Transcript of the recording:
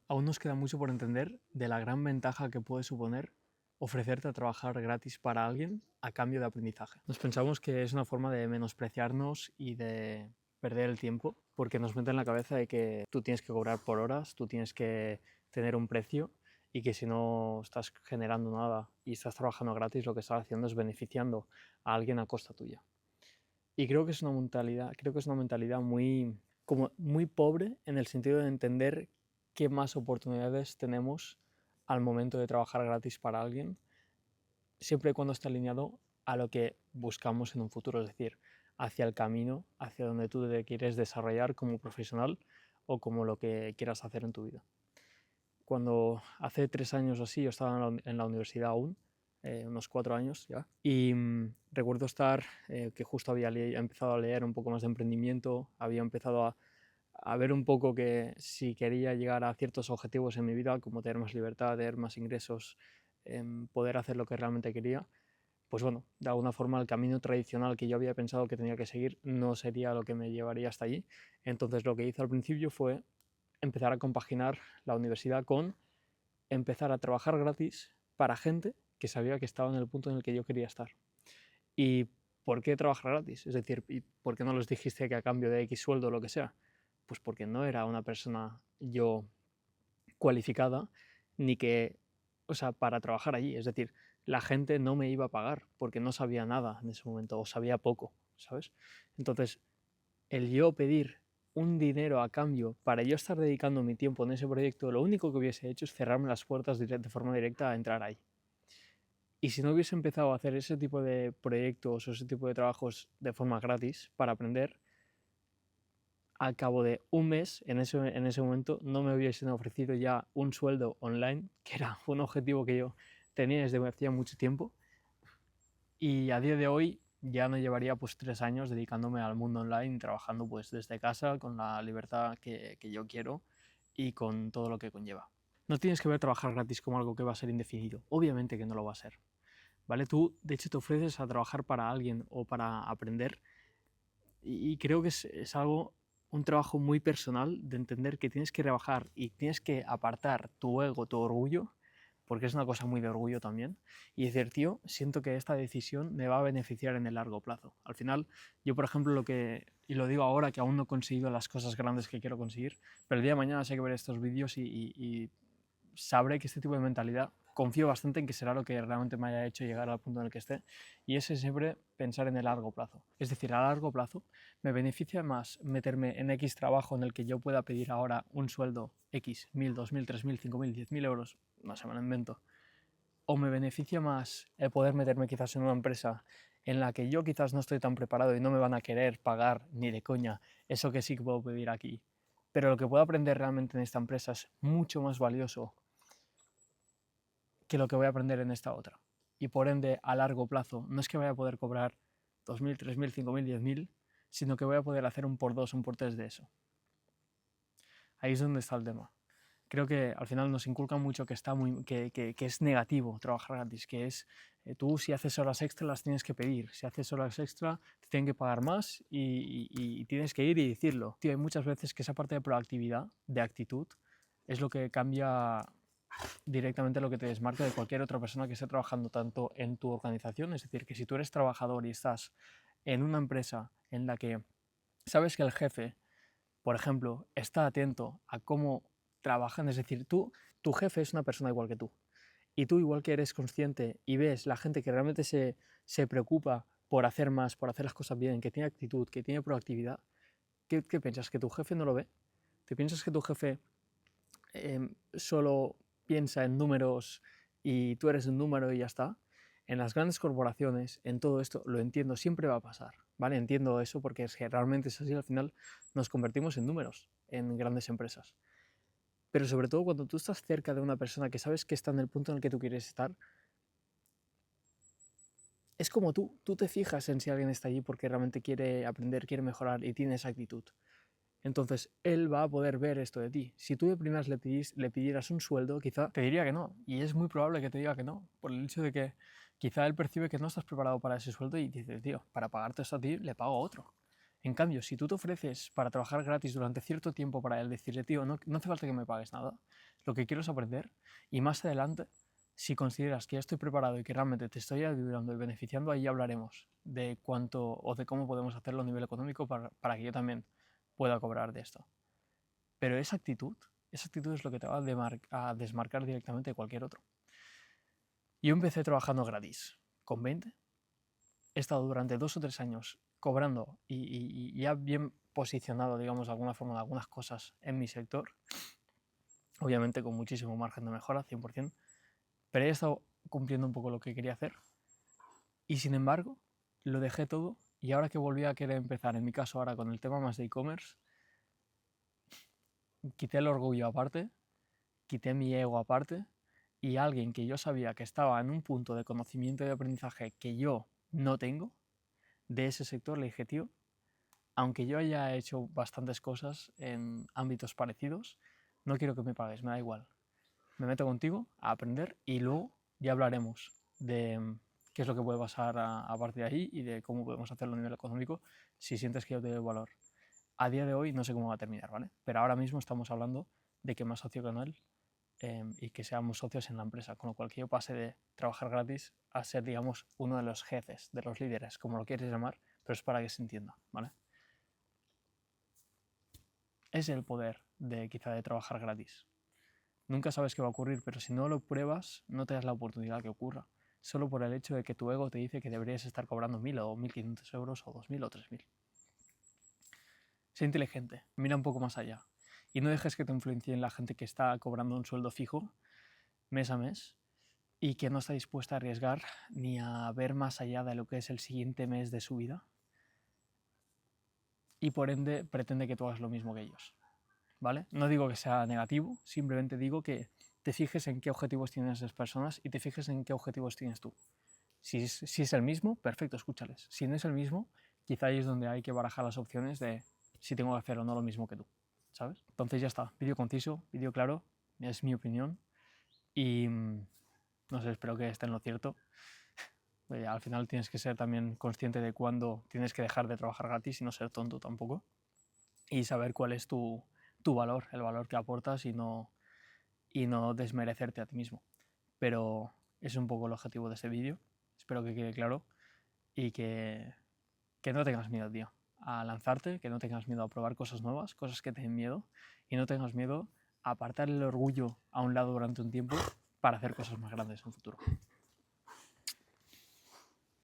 Aún nos queda mucho por entender de la gran ventaja que puede suponer ofrecerte a trabajar gratis para alguien a cambio de aprendizaje. Nos pensamos que es una forma de menospreciarnos y de perder el tiempo, porque nos mete en la cabeza de que tú tienes que cobrar por horas, tú tienes que tener un precio y que si no estás generando nada y estás trabajando gratis, lo que estás haciendo es beneficiando a alguien a costa tuya. Y creo que es una mentalidad muy pobre en el sentido de entender qué más oportunidades tenemos al momento de trabajar gratis para alguien, siempre y cuando esté alineado a lo que buscamos en un futuro, es decir, hacia el camino, hacia donde tú te quieres desarrollar como profesional o como lo que quieras hacer en tu vida. Cuando hace 3 años o así, yo estaba en la universidad aún, unos 4 años ya, y recuerdo que justo había empezado a leer un poco más de emprendimiento, había empezado a ver un poco que si quería llegar a ciertos objetivos en mi vida, como tener más libertad, tener más ingresos, poder hacer lo que realmente quería, pues bueno, de alguna forma el camino tradicional que yo había pensado que tenía que seguir no sería lo que me llevaría hasta allí. Entonces lo que hice al principio fue empezar a compaginar la universidad con empezar a trabajar gratis para gente que sabía que estaba en el punto en el que yo quería estar. ¿Y por qué trabajar gratis? Es decir, ¿y por qué no les dijiste que a cambio de X sueldo o lo que sea? Pues porque no era una persona yo cualificada ni que, o sea, para trabajar allí. Es decir, la gente no me iba a pagar porque no sabía nada en ese momento o sabía poco, ¿sabes? Entonces, el yo pedir un dinero a cambio para yo estar dedicando mi tiempo en ese proyecto, lo único que hubiese hecho es cerrarme las puertas de forma directa a entrar ahí. Y si no hubiese empezado a hacer ese tipo de proyectos o ese tipo de trabajos de forma gratis para aprender, al cabo de un mes, en ese momento, no me hubiesen ofrecido ya un sueldo online, que era un objetivo que yo tenía desde hacía mucho tiempo. Y a día de hoy ya me llevaría pues 3 años dedicándome al mundo online, trabajando pues desde casa, con la libertad que yo quiero y con todo lo que conlleva. No tienes que ver trabajar gratis como algo que va a ser indefinido. Obviamente que no lo va a ser. ¿Vale? Tú, de hecho, te ofreces a trabajar para alguien o para aprender y creo que es algo, un trabajo muy personal de entender que tienes que rebajar y tienes que apartar tu ego, tu orgullo, porque es una cosa muy de orgullo también, y decir, tío, siento que esta decisión me va a beneficiar en el largo plazo. Al final, yo, por ejemplo, y lo digo ahora que aún no he conseguido las cosas grandes que quiero conseguir, pero el día de mañana sé que ver estos vídeos y sabré que este tipo de mentalidad confío bastante en que será lo que realmente me haya hecho llegar al punto en el que esté, y es siempre pensar en el largo plazo. Es decir, a largo plazo me beneficia más meterme en X trabajo en el que yo pueda pedir ahora un sueldo X, 1000, 2000, 3000, 5000, 10.000 euros, no sé, me lo invento, o me beneficia más el poder meterme quizás en una empresa en la que yo quizás no estoy tan preparado y no me van a querer pagar ni de coña eso que sí que puedo pedir aquí, pero lo que puedo aprender realmente en esta empresa es mucho más valioso que lo que voy a aprender en esta otra. Y por ende, a largo plazo, no es que vaya a poder cobrar 2000, 3000, 5000, 10000, sino que voy a poder hacer un por dos, un por tres de eso. Ahí es donde está el tema. Creo que al final nos inculcan mucho que es negativo trabajar gratis, que es tú si haces horas extra las tienes que pedir, si haces horas extra te tienen que pagar más y tienes que ir y decirlo. Tío, hay muchas veces que esa parte de proactividad, de actitud, es lo que cambia directamente lo que te desmarca de cualquier otra persona que esté trabajando tanto en tu organización. Es decir, que si tú eres trabajador y estás en una empresa en la que sabes que el jefe, por ejemplo, está atento a cómo trabajan, es decir, tu jefe es una persona igual que tú, y tú igual que eres consciente y ves la gente que realmente se preocupa por hacer más, por hacer las cosas bien, que tiene actitud, que tiene proactividad, ¿qué piensas? ¿Que tu jefe no lo ve? ¿Te piensas que tu jefe solo piensa en números y tú eres un número y ya está? En las grandes corporaciones, en todo esto, lo entiendo, siempre va a pasar, ¿vale? Entiendo eso porque es que realmente es así, al final nos convertimos en números en grandes empresas. Pero sobre todo cuando tú estás cerca de una persona que sabes que está en el punto en el que tú quieres estar, es como tú te fijas en si alguien está allí porque realmente quiere aprender, quiere mejorar y tiene esa actitud. Entonces, él va a poder ver esto de ti. Si tú de primeras le pidieras un sueldo, quizá te diría que no. Y es muy probable que te diga que no, por el hecho de que quizá él percibe que no estás preparado para ese sueldo y dice, tío, para pagarte esto a ti, le pago a otro. En cambio, si tú te ofreces para trabajar gratis durante cierto tiempo para él decirle, tío, no hace falta que me pagues nada, Lo que quiero es aprender y más adelante, si consideras que ya estoy preparado y que realmente te estoy ayudando y beneficiando, ahí hablaremos de cuánto o de cómo podemos hacerlo a nivel económico para que yo también pueda cobrar de esto. Pero esa actitud es lo que te va a desmarcar directamente de cualquier otro. Yo empecé trabajando gratis, con 20. He estado durante 2 o 3 años cobrando y ya bien posicionado, digamos, de alguna forma, de algunas cosas en mi sector. Obviamente con muchísimo margen de mejora, 100%. Pero he estado cumpliendo un poco lo que quería hacer. Y sin embargo, lo dejé todo. Y ahora que volví a querer empezar, en mi caso ahora con el tema más de e-commerce, quité el orgullo aparte, quité mi ego aparte, y alguien que yo sabía que estaba en un punto de conocimiento y de aprendizaje que yo no tengo, de ese sector, le dije, tío, aunque yo haya hecho bastantes cosas en ámbitos parecidos, no quiero que me pagues, me da igual. Me meto contigo a aprender y luego ya hablaremos de qué es lo que puede pasar a partir de ahí y de cómo podemos hacerlo a nivel económico si sientes que yo te doy valor. A día de hoy no sé cómo va a terminar, ¿vale? Pero ahora mismo estamos hablando de que me asocio con él y que seamos socios en la empresa, con lo cual que yo pase de trabajar gratis a ser, digamos, uno de los jefes, de los líderes, como lo quieres llamar, pero es para que se entienda, ¿vale? Es el poder de quizá de trabajar gratis. Nunca sabes qué va a ocurrir, pero si no lo pruebas, no te das la oportunidad que ocurra. Solo por el hecho de que tu ego te dice que deberías estar cobrando 1.000 o 1.500 euros o 2.000 o 3.000. Sé inteligente, mira un poco más allá. Y no dejes que te influencien la gente que está cobrando un sueldo fijo mes a mes y que no está dispuesta a arriesgar ni a ver más allá de lo que es el siguiente mes de su vida. Y por ende pretende que tú hagas lo mismo que ellos. ¿Vale? No digo que sea negativo, simplemente digo que te fijes en qué objetivos tienen esas personas y te fijes en qué objetivos tienes tú. Si es el mismo, perfecto, escúchales. Si no es el mismo, quizá ahí es donde hay que barajar las opciones de si tengo que hacer o no lo mismo que tú, ¿sabes? Entonces ya está, vídeo conciso, vídeo claro, es mi opinión y no sé, espero que esté en lo cierto. Al final tienes que ser también consciente de cuándo tienes que dejar de trabajar gratis y no ser tonto tampoco y saber cuál es tu valor, el valor que aportas y no desmerecerte a ti mismo. Pero es un poco el objetivo de este vídeo. Espero que quede claro y que no tengas miedo, tío, a lanzarte, que no tengas miedo a probar cosas nuevas, cosas que te den miedo y no tengas miedo a apartar el orgullo a un lado durante un tiempo para hacer cosas más grandes en el futuro.